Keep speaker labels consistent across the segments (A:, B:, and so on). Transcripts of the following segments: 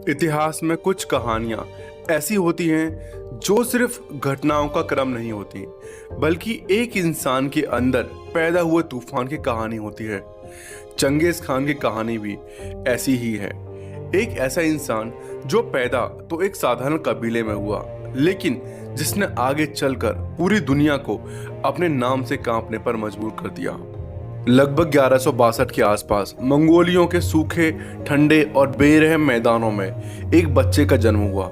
A: इतिहास में कुछ कहानियाँ ऐसी होती हैं जो सिर्फ घटनाओं का क्रम नहीं होती, बल्कि एक इंसान के अंदर पैदा हुए तूफान की कहानी होती है। चंगेज खान की कहानी भी ऐसी ही है। एक ऐसा इंसान जो पैदा तो एक साधारण कबीले में हुआ, लेकिन जिसने आगे चलकर पूरी दुनिया को अपने नाम से कांपने पर मजबूर कर दिया। लगभग 1162 के आसपास मंगोलियों के सूखे, ठंडे और बेरहम मैदानों में एक बच्चे का जन्म हुआ।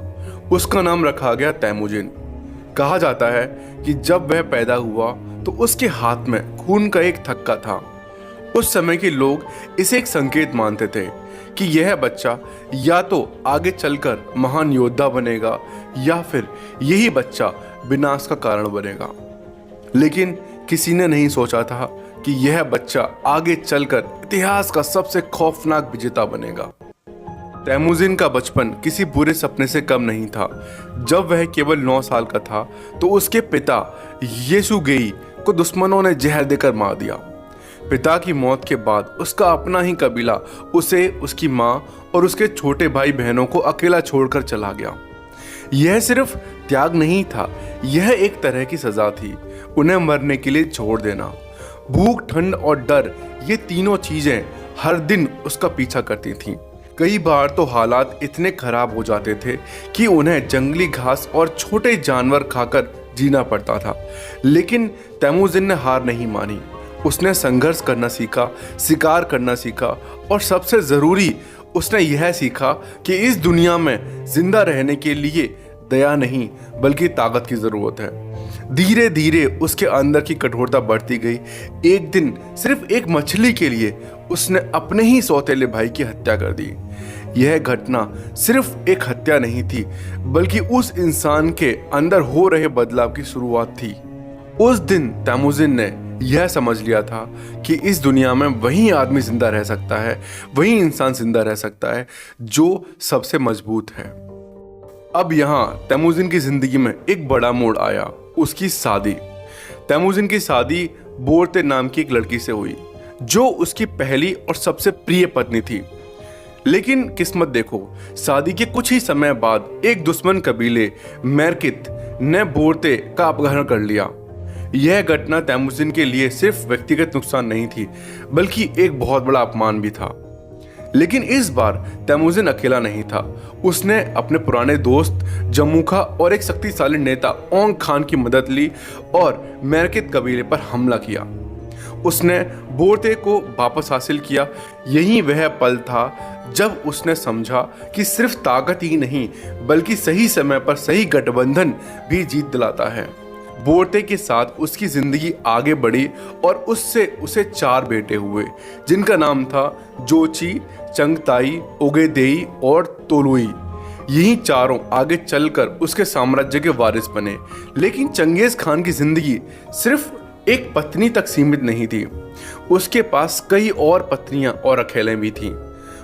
A: उसका नाम रखा गया तैमुजिन। कहा जाता है कि जब वह पैदा हुआ तो उसके हाथ में खून का एक थक्का था। उस समय के लोग इसे एक संकेत मानते थे कि यह बच्चा या तो आगे चलकर महान योद्धा बनेगा या फिर यही बच्चा विनाश का कारण बनेगा। लेकिन किसी ने नहीं सोचा था कि यह बच्चा आगे चलकर इतिहास का सबसे खौफनाक विजेता बनेगा। तैमुजिन का बचपन किसी बुरे सपने से कम नहीं था। जब वह केवल 9 साल का था तो उसके पिता येसुगेई को दुश्मनों ने जहर देकर मार दिया। पिता की मौत के बाद उसका अपना ही कबीला उसे, उसकी माँ और उसके छोटे भाई बहनों को अकेला छोड़कर चला गया। यह सिर्फ त्याग नहीं था, यह एक तरह की सजा थी, उन्हें मरने के लिए छोड़ देना। भूख, ठंड और डर, ये तीनों चीजें हर दिन उसका पीछा करती थीं। कई बार तो हालात इतने खराब हो जाते थे कि उन्हें जंगली घास और छोटे जानवर खाकर जीना पड़ता था। लेकिन तैमुजिन ने हार नहीं मानी। उसने संघर्ष करना सीखा, शिकार करना सीखा और सबसे जरूरी उसने यह सीखा कि इस दुनिया में जिंदा रहने के लिए दया नहीं बल्कि ताकत की जरूरत है। धीरे धीरे उसके अंदर की कठोरता बढ़ती गई। एक दिन सिर्फ एक मछली के लिए उसने अपने ही सौतेले भाई की हत्या कर दी। यह घटना सिर्फ एक हत्या नहीं थी, बल्कि उस इंसान के अंदर हो रहे बदलाव की शुरुआत थी। उस दिन तैमुजिन ने यह समझ लिया था कि इस दुनिया में वही आदमी जिंदा रह सकता है, वही इंसान जिंदा रह सकता है जो सबसे मजबूत है। अब यहाँ तैमुजिन की जिंदगी में एक बड़ा मोड़ आया, उसकी शादी। तैमुजिन की शादी बोरते नाम की एक लड़की से हुई जो उसकी पहली और सबसे प्रिय पत्नी थी। लेकिन किस्मत देखो, शादी के कुछ ही समय बाद एक दुश्मन कबीले मैरकित ने बोरते का अपहरण कर लिया। यह घटना तैमुजिन के लिए सिर्फ व्यक्तिगत नुकसान नहीं थी, बल्कि एक बहुत बड़ा अपमान भी था। लेकिन इस बार तैमुजिन अकेला नहीं था। उसने अपने पुराने दोस्त जमुखा और एक शक्तिशाली नेता ओंग खान की मदद ली और मैरकित कबीले पर हमला किया। उसने बोरते को वापस हासिल किया। यही वह पल था जब उसने समझा कि सिर्फ ताकत ही नहीं बल्कि सही समय पर सही गठबंधन भी जीत दिलाता है। बोरते के साथ उसकी जिंदगी आगे बढ़ी और उससे उसे 4 बेटे हुए, जिनका नाम था जोची, चंगताई, ओगेदेई और तोलुई। यही चारों आगे चलकर उसके साम्राज्य के वारिस बने। लेकिन चंगेज खान की जिंदगी सिर्फ एक पत्नी तक सीमित नहीं थी। उसके पास कई और पत्नियां और अकेले भी थीं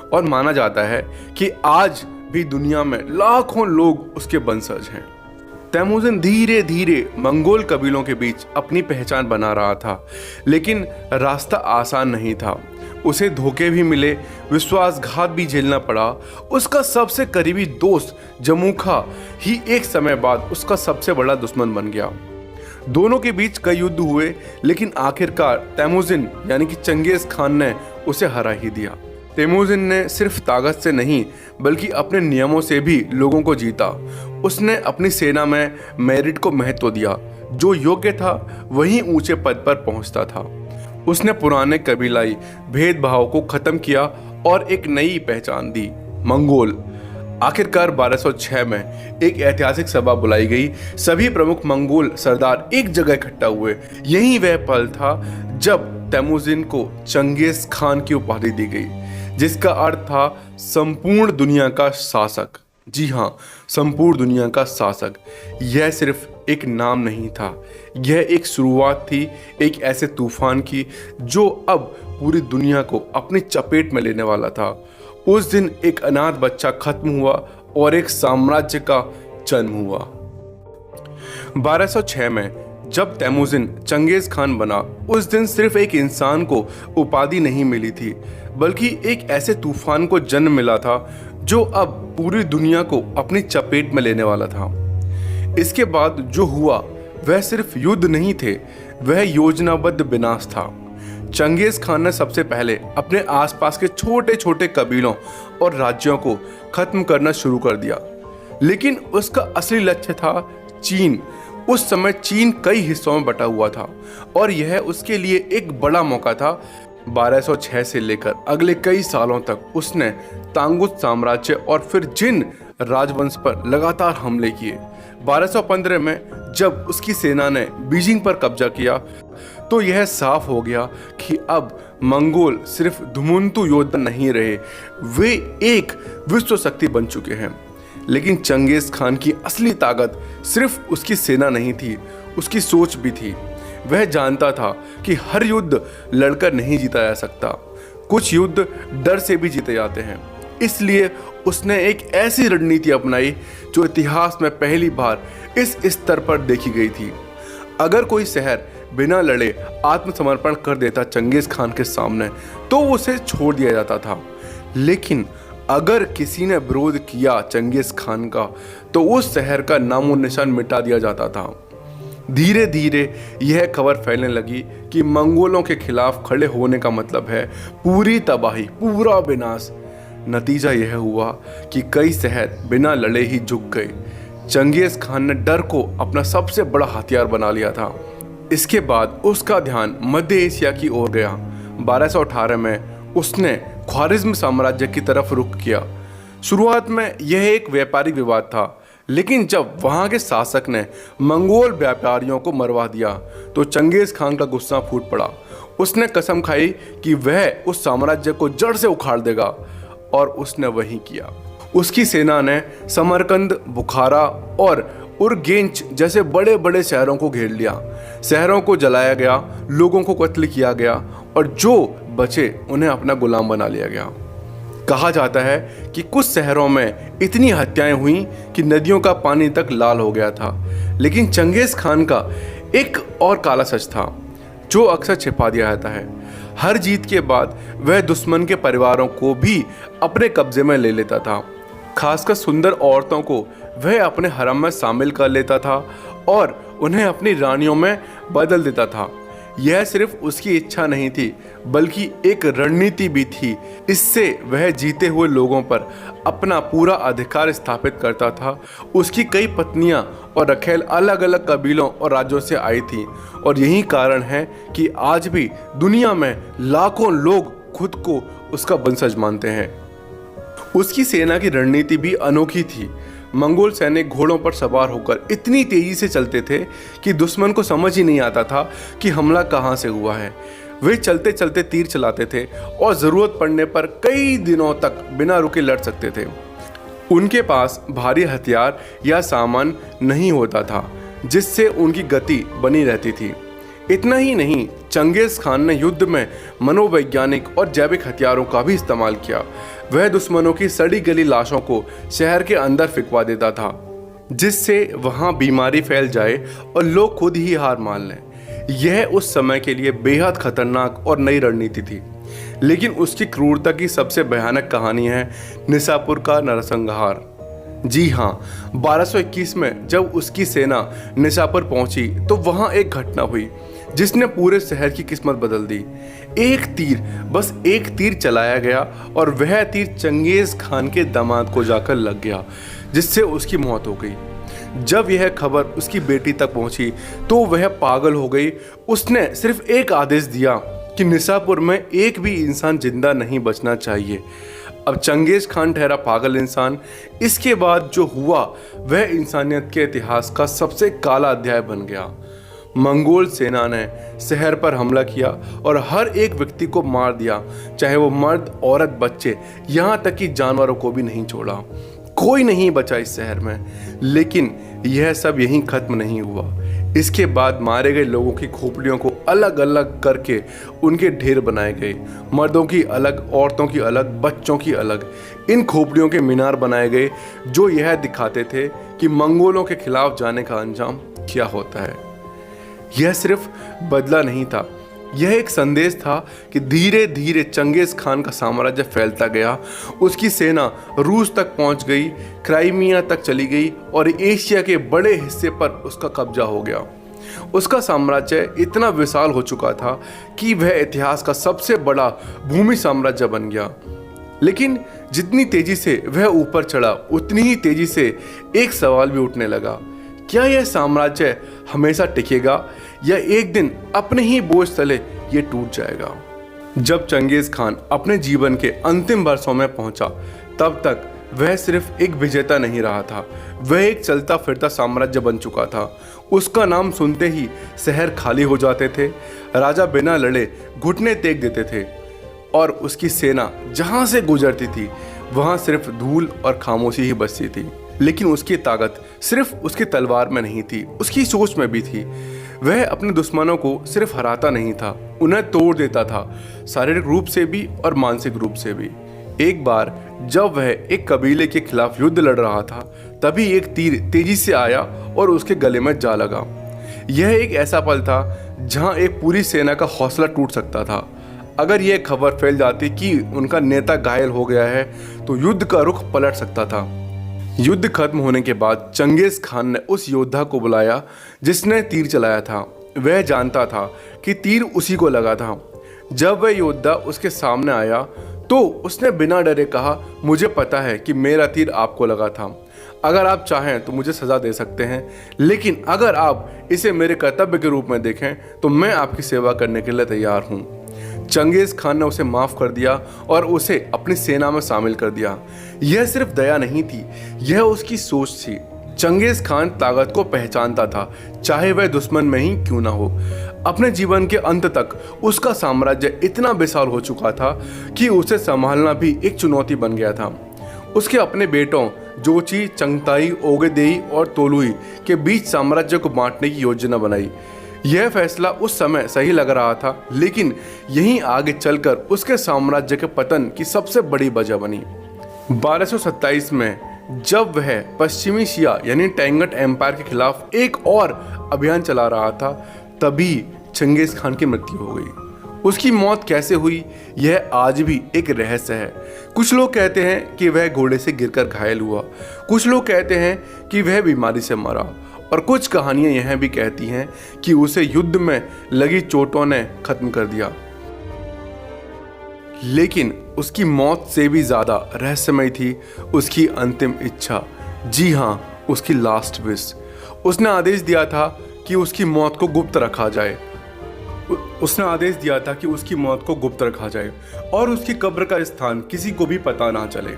A: और माना जाता है कि आज भी दुनिया में लाखों लोग उसके वंशज हैं। तैमुजिन धीरे धीरे मंगोल कबीलों के बीच अपनी पहचान बना रहा था, लेकिन रास्ता आसान नहीं था। उसे धोखे भी मिले, विश्वासघात भी झेलना पड़ा। उसका सबसे करीबी दोस्त जमुखा ही एक समय बाद उसका सबसे बड़ा दुश्मन बन गया। दोनों के बीच कई युद्ध हुए, लेकिन आखिरकार तैमुजिन यानी कि चंगेज खान ने उसे हरा ही दिया। तैमुजिन ने सिर्फ ताकत से नहीं बल्कि अपने नियमों से भी लोगों को जीता। उसने अपनी सेना में मेरिट को महत्व दिया। जो योग्य था वही ऊंचे पद पर पहुंचता था। उसने पुराने कबीलाई भेदभाव को खत्म किया और एक नई पहचान दी, मंगोल। आखिरकार 1206 में एक ऐतिहासिक सभा बुलाई गई। सभी प्रमुख मंगोल सरदार एक जगह इकट्ठा हुए। यही वह पल था जब तैमुजिन को चंगेज खान की उपाधि दी गई, जिसका अर्थ था संपूर्ण दुनिया का शासक। जी हाँ, संपूर्ण दुनिया का शासक। यह सिर्फ एक नाम नहीं था, यह एक शुरुआत थी एक ऐसे तूफान की जो अब पूरी दुनिया को अपनी चपेट में लेने वाला था। उस दिन एक अनाथ बच्चा खत्म हुआ और एक साम्राज्य का जन्म हुआ। 1206 में जब तैमुजिन चंगेज खान बना, उस दिन सिर्फ एक इंसान को उपाधि नहीं मिली थी, बल्कि एक ऐसे तूफान को जन्म मिला था जो अब पूरी दुनिया को अपनी चपेट में लेने वाला था। इसके बाद जो हुआ वह सिर्फ युद्ध नहीं थे, वह योजनाबद्ध विनाश था। चंगेज खान ने सबसे पहले अपने आसपास के छोटे छोटे कबीलों और राज्यों को खत्म करना शुरू कर दिया, लेकिन उसका असली लक्ष्य था चीन। उस समय चीन कई हिस्सों में बटा हुआ था और यह उसके लिए एक बड़ा मौका था। 1206 से लेकर अगले कई सालों तक उसने तांगुस साम्राज्य और फिर जिन राजवंश पर लगातार हमले किए। 1215 में जब उसकी सेना ने बीजिंग पर कब्जा किया तो यह साफ हो गया कि अब मंगोल सिर्फ धुमंतु योद्धा नहीं रहे, वे एक विश्व शक्ति बन चुके हैं। लेकिन चंगेज खान की असली ताकत सिर्फ उसकी सेना नहीं थी, उसकी सोच भी थी। वह जानता था कि हर युद्ध लड़कर नहीं जीता जा सकता, कुछ युद्ध डर से भी जीते जाते हैं। इसलिए उसने एक ऐसी रणनीति अपनाई जो इतिहास में पहली बार इस स्तर पर देखी गई थी। अगर कोई शहर बिना लड़े आत्मसमर्पण कर देता चंगेज खान के सामने तो उसे छोड़ दिया जाता था, लेकिन अगर किसी ने विरोध किया चंगेज खान का तो उस शहर का नामो निशान मिटा दिया जाता था। धीरे धीरे यह खबर फैलने लगी कि मंगोलों के खिलाफ खड़े होने का मतलब है पूरी तबाही, पूरा विनाश। नतीजा यह हुआ कि कई शहर बिना लड़े ही झुक गए। चंगेज खान ने डर को अपना सबसे बड़ा हथियार बना लिया था। इसके बाद उसका ध्यान मध्य एशिया की ओर गया। 1218 में उसने ख्वारिज्म साम्राज्य की तरफ रुख किया। शुरुआत में यह एक व्यापारिक विवाद था, लेकिन जब वहां के शासक ने मंगोल व्यापारियों को मरवा दिया तो चंगेज खान का गुस्सा फूट पड़ा। उसने कसम खाई कि वह उस साम्राज्य को जड़ से उखाड़ देगा और उसने वही किया। उसकी सेना ने समरकंद, बुखारा और उरगेंच जैसे बड़े बड़े शहरों को घेर लिया। शहरों को जलाया गया, लोगों को कत्ल किया गया और जो बचे उन्हें अपना गुलाम बना लिया गया। कहा जाता है कि कुछ शहरों में इतनी हत्याएं हुई कि नदियों का पानी तक लाल हो गया था। लेकिन चंगेज खान का एक और काला सच था जो अक्सर छिपा दिया जाता है। हर जीत के बाद वह दुश्मन के परिवारों को भी अपने कब्जे में ले लेता था। खासकर सुंदर औरतों को वह अपने हरम में शामिल कर लेता था और उन्हें अपनी रानियों में बदल देता था। यह सिर्फ उसकी इच्छा नहीं थी बल्कि एक रणनीति भी थी। इससे वह जीते हुए लोगों पर अपना पूरा अधिकार स्थापित करता था। उसकी कई पत्नियां और रखेल अलग अलग कबीलों और राज्यों से आई थीं और यही कारण है कि आज भी दुनिया में लाखों लोग खुद को उसका वंशज मानते हैं। उसकी सेना की रणनीति भी अनोखी थी। मंगोल सैनिक घोड़ों पर सवार होकर इतनी तेजी से चलते थे कि दुश्मन को समझ ही नहीं आता था कि हमला कहां से हुआ है। वे चलते चलते तीर चलाते थे और जरूरत पड़ने पर कई दिनों तक बिना रुके लड़ सकते थे। उनके पास भारी हथियार या सामान नहीं होता था जिससे उनकी गति बनी रहती थी। इतना ही नहीं, चंगेज खान ने युद्ध में मनोवैज्ञानिक और जैविक हथियारों का भी इस्तेमाल किया। वह दुश्मनों की सड़ी गली लाशों को शहर के अंदर फिकवा देता था जिससे वहां बीमारी फैल जाए और लोग खुद ही हार मान लें। यह उस समय के लिए बेहद खतरनाक और नई रणनीति थी। लेकिन उसकी क्रूरता की सबसे भयानक कहानी है निसापुर का नरसंहार। जी हाँ, 1221 में जब उसकी सेना निसापुर पहुंची तो वहां एक घटना हुई जिसने पूरे शहर की किस्मत बदल दी। एक तीर, बस एक तीर चलाया गया और वह तीर चंगेज खान के दामाद को जाकर लग गया जिससे उसकी मौत हो गई। जब यह खबर उसकी बेटी तक पहुंची तो वह पागल हो गई। उसने सिर्फ एक आदेश दिया कि निसापुर में एक भी इंसान जिंदा नहीं बचना चाहिए। अब चंगेज खान ठहरा पागल इंसान। इसके बाद जो हुआ वह इंसानियत के इतिहास का सबसे काला अध्याय बन गया। मंगोल सेना ने शहर पर हमला किया और हर एक व्यक्ति को मार दिया, चाहे वो मर्द, औरत, बच्चे, यहाँ तक कि जानवरों को भी नहीं छोड़ा। कोई नहीं बचा इस शहर में। लेकिन यह सब यहीं खत्म नहीं हुआ। इसके बाद मारे गए लोगों की खोपड़ियों को अलग अलग करके उनके ढेर बनाए गए। मर्दों की अलग, औरतों की अलग, बच्चों की अलग। इन खोपड़ियों के मीनार बनाए गए जो यह दिखाते थे कि मंगोलों के खिलाफ जाने का अंजाम क्या होता है। यह सिर्फ बदला नहीं था, यह एक संदेश था कि धीरे धीरे चंगेज खान का साम्राज्य फैलता गया। उसकी सेना रूस तक पहुंच गई, क्राइमिया तक चली गई और एशिया के बड़े हिस्से पर उसका कब्जा हो गया। उसका साम्राज्य इतना विशाल हो चुका था कि वह इतिहास का सबसे बड़ा भूमि साम्राज्य बन गया। लेकिन जितनी तेजी से वह ऊपर चढ़ा, उतनी ही तेजी से एक सवाल भी उठने लगा, क्या यह साम्राज्य हमेशा टिकेगा या एक दिन अपने ही बोझ तले ये टूट जाएगा। जब चंगेज खान अपने जीवन के अंतिम वर्षों में पहुंचा, तब तक वह सिर्फ एक विजेता नहीं रहा था, वह एक चलता फिरता साम्राज्य बन चुका था। उसका नाम सुनते ही शहर खाली हो जाते थे, राजा बिना लड़े घुटने टेक देते थे और उसकी सेना जहां से गुजरती थी वहां सिर्फ धूल और खामोशी ही बचती थी। लेकिन उसकी ताकत सिर्फ उसकी तलवार में नहीं थी, उसकी सोच में भी थी। वह अपने दुश्मनों को सिर्फ हराता नहीं था, उन्हें तोड़ देता था, शारीरिक रूप से भी और मानसिक रूप से भी। एक बार जब वह एक कबीले के खिलाफ युद्ध लड़ रहा था, तभी एक तीर तेजी से आया और उसके गले में जा लगा। यह एक ऐसा पल था जहां एक पूरी सेना का हौसला टूट सकता था। अगर यह खबर फैल जाती कि उनका नेता घायल हो गया है, तो युद्ध का रुख पलट सकता था। युद्ध खत्म होने के बाद चंगेज खान ने उस योद्धा को बुलाया जिसने तीर चलाया था। वह जानता था कि तीर उसी को लगा था। जब वह योद्धा उसके सामने आया तो उसने बिना डरे कहा, मुझे पता है कि मेरा तीर आपको लगा था। अगर आप चाहें तो मुझे सजा दे सकते हैं, लेकिन अगर आप इसे मेरे कर्तव्य के रूप में देखें तो मैं आपकी सेवा करने के लिए तैयार हूँ। चंगेज खान ने उसे माफ कर दिया और उसे अपनी सेना में शामिल कर दिया। यह सिर्फ दया नहीं थी, यह उसकी सोच थी। चंगेज खान ताकत को पहचानता था, चाहे वह दुश्मन में ही क्यों ना हो। अपने जीवन के अंत तक उसका साम्राज्य इतना विशाल हो चुका था कि उसे संभालना भी एक चुनौती बन गया था। उसके अपने बेटों जोची, चंगताई, ओगेदेई और तोलुई के बीच साम्राज्य को बांटने की योजना बनाई। यह फैसला उस समय सही लग रहा था, लेकिन यहीं आगे चलकर उसके साम्राज्य के पतन की सबसे बड़ी वजह बनी। 1227 में जब वह पश्चिमी शिया यानी टेंगट एम्पायर के खिलाफ एक और अभियान चला रहा था, तभी चंगेज खान की मृत्यु हो गई। उसकी मौत कैसे हुई, यह आज भी एक रहस्य है। कुछ लोग कहते हैं कि वह घोड़े से गिरकर घायल हुआ, कुछ लोग कहते हैं कि वह बीमारी से मरा, और कुछ कहानियां यह भी कहती हैं कि उसे युद्ध में लगी चोटों ने खत्म कर दिया। लेकिन उसकी मौत से भी ज्यादा रहस्यमय थी उसकी अंतिम इच्छा। जी हाँ, उसकी लास्ट विश। उसने आदेश दिया था कि उसकी मौत को गुप्त रखा जाए। और उसकी कब्र का स्थान किसी को भी पता ना चले।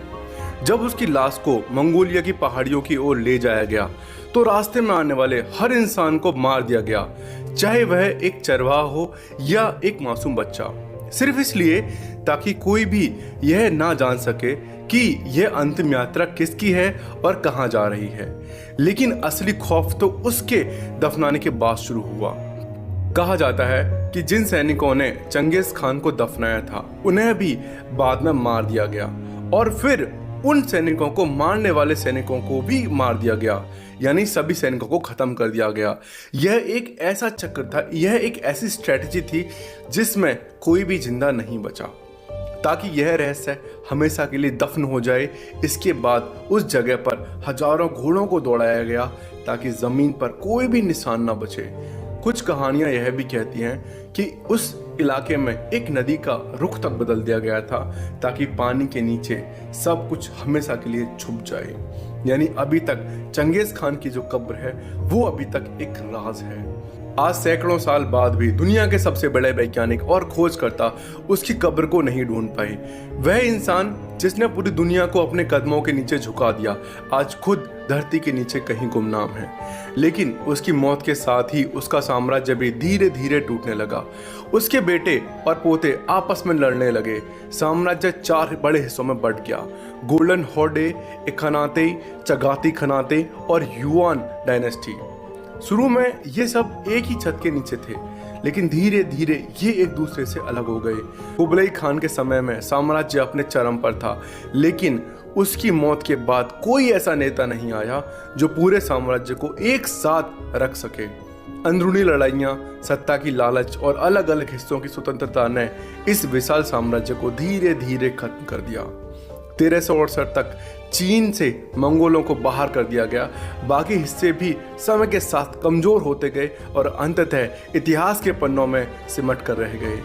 A: जब उसकी लाश को मंगोलिया की पहाड़ियों की ओर ले जाया गया, तो रास्ते में आने वाले हर इंसान को मार दिया गया, चाहे वह एक चरवाहा हो या एक मासूम बच्चा, सिर्फ इसलिए ताकि कोई भी यह ना जान सके कि यह अंतिम यात्रा किसकी है और कहां जा रही है। लेकिन असली खौफ तो उसके दफनाने के बाद शुरू हुआ। कहा जाता है कि जिन सैनिकों ने चंगेज खान को दफनाया था, उन्हें भी बाद में मार दिया गया, और फिर उन सैनिकों को मारने वाले सैनिकों को भी मार दिया गया, यानी सभी सैनिकों को खत्म कर दिया गया। यह एक ऐसा चक्र था, यह एक ऐसी स्ट्रेटजी थी जिसमें कोई भी जिंदा नहीं बचा, ताकि यह रहस्य हमेशा के लिए दफन हो जाए। इसके बाद उस जगह पर हजारों घोड़ों को दौड़ाया गया ताकि जमीन पर कोई भी निशान न बचे। कुछ कहानियां यह भी कहती हैं कि उस इलाके में एक नदी का रुख तक बदल दिया गया था ताकि पानी के नीचे सब कुछ हमेशा के लिए छुप जाए। यानी अभी तक चंगेज खान की जो कब्र है वो अभी तक एक राज है। आज सैकड़ों साल बाद भी दुनिया के सबसे बड़े वैज्ञानिक और खोजकर्ता उसकी कब्र को नहीं ढूंढ पाए। वह इंसान जिसने पूरी दुनिया को अपने कदमों के नीचे झुका दिया, आज खुद धरती के नीचे कहीं गुमनाम है। लेकिन उसकी मौत के साथ ही उसका साम्राज्य भी धीरे धीरे टूटने लगा। उसके बेटे और पोते आपस में लड़ने लगे। साम्राज्य 4 बड़े हिस्सों में बंट गया: गोल्डन हॉर्डे, खनाते, चगाती खनाते और युआन डायनेस्टी। शुरू में ये सब एक ही छत के नीचे थे, लेकिन धीरे धीरे ये एक दूसरे से अलग हो गए। कुबलई खान के समय में साम्राज्य अपने चरम पर था, लेकिन उसकी मौत के बाद कोई ऐसा नेता नहीं आया जो पूरे साम्राज्य को एक साथ रख सके। अंदरूनी लड़ाइयाँ, सत्ता की लालच और अलग अलग हिस्सों की स्वतंत्रता ने इस विशाल साम्राज्य को धीरे धीरे खत्म कर दिया। 1368 तक चीन से मंगोलों को बाहर कर दिया गया। बाकी हिस्से भी समय के साथ कमजोर होते गए और अंततः इतिहास के पन्नों में सिमट कर रह गए।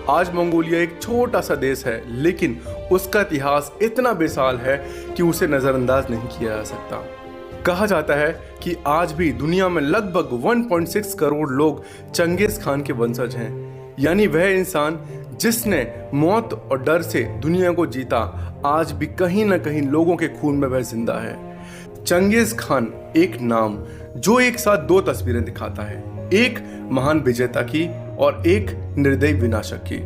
A: आज मंगोलिया एक छोटा सा देश है, लेकिन उसका इतिहास इतना विशाल है कि उसे नज़रअंदाज नहीं किया जा सकता। कहा जाता है कि आज भी दुनिया में लगभग 1.6 करोड़ लोग चंगेज खान के वंशज हैं, यानी वह इंसान जिसने मौत और डर से दुनिया को जीता, आज भी कहीं ना कहीं लोगों के खून में वह जिंदा है। चंगेज खान एक नाम जो एक साथ दो तस्वीरें दिखाता है, एक महान विजेता की और एक निर्दयी विनाशक की।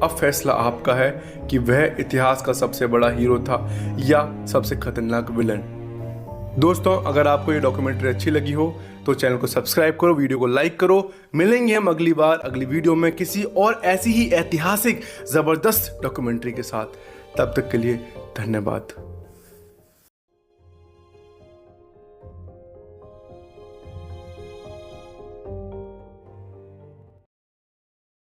A: अब फैसला आपका है कि वह इतिहास का सबसे बड़ा हीरो था या सबसे खतरनाक विलन। दोस्तों, अगर आपको ये डॉक्यूमेंट्री अच्छी लगी हो तो चैनल को सब्सक्राइब करो, वीडियो को लाइक करो। मिलेंगे हम अगली बार अगली वीडियो में किसी और ऐसी ही ऐतिहासिक जबरदस्त डॉक्यूमेंट्री के साथ। तब तक के लिए धन्यवाद।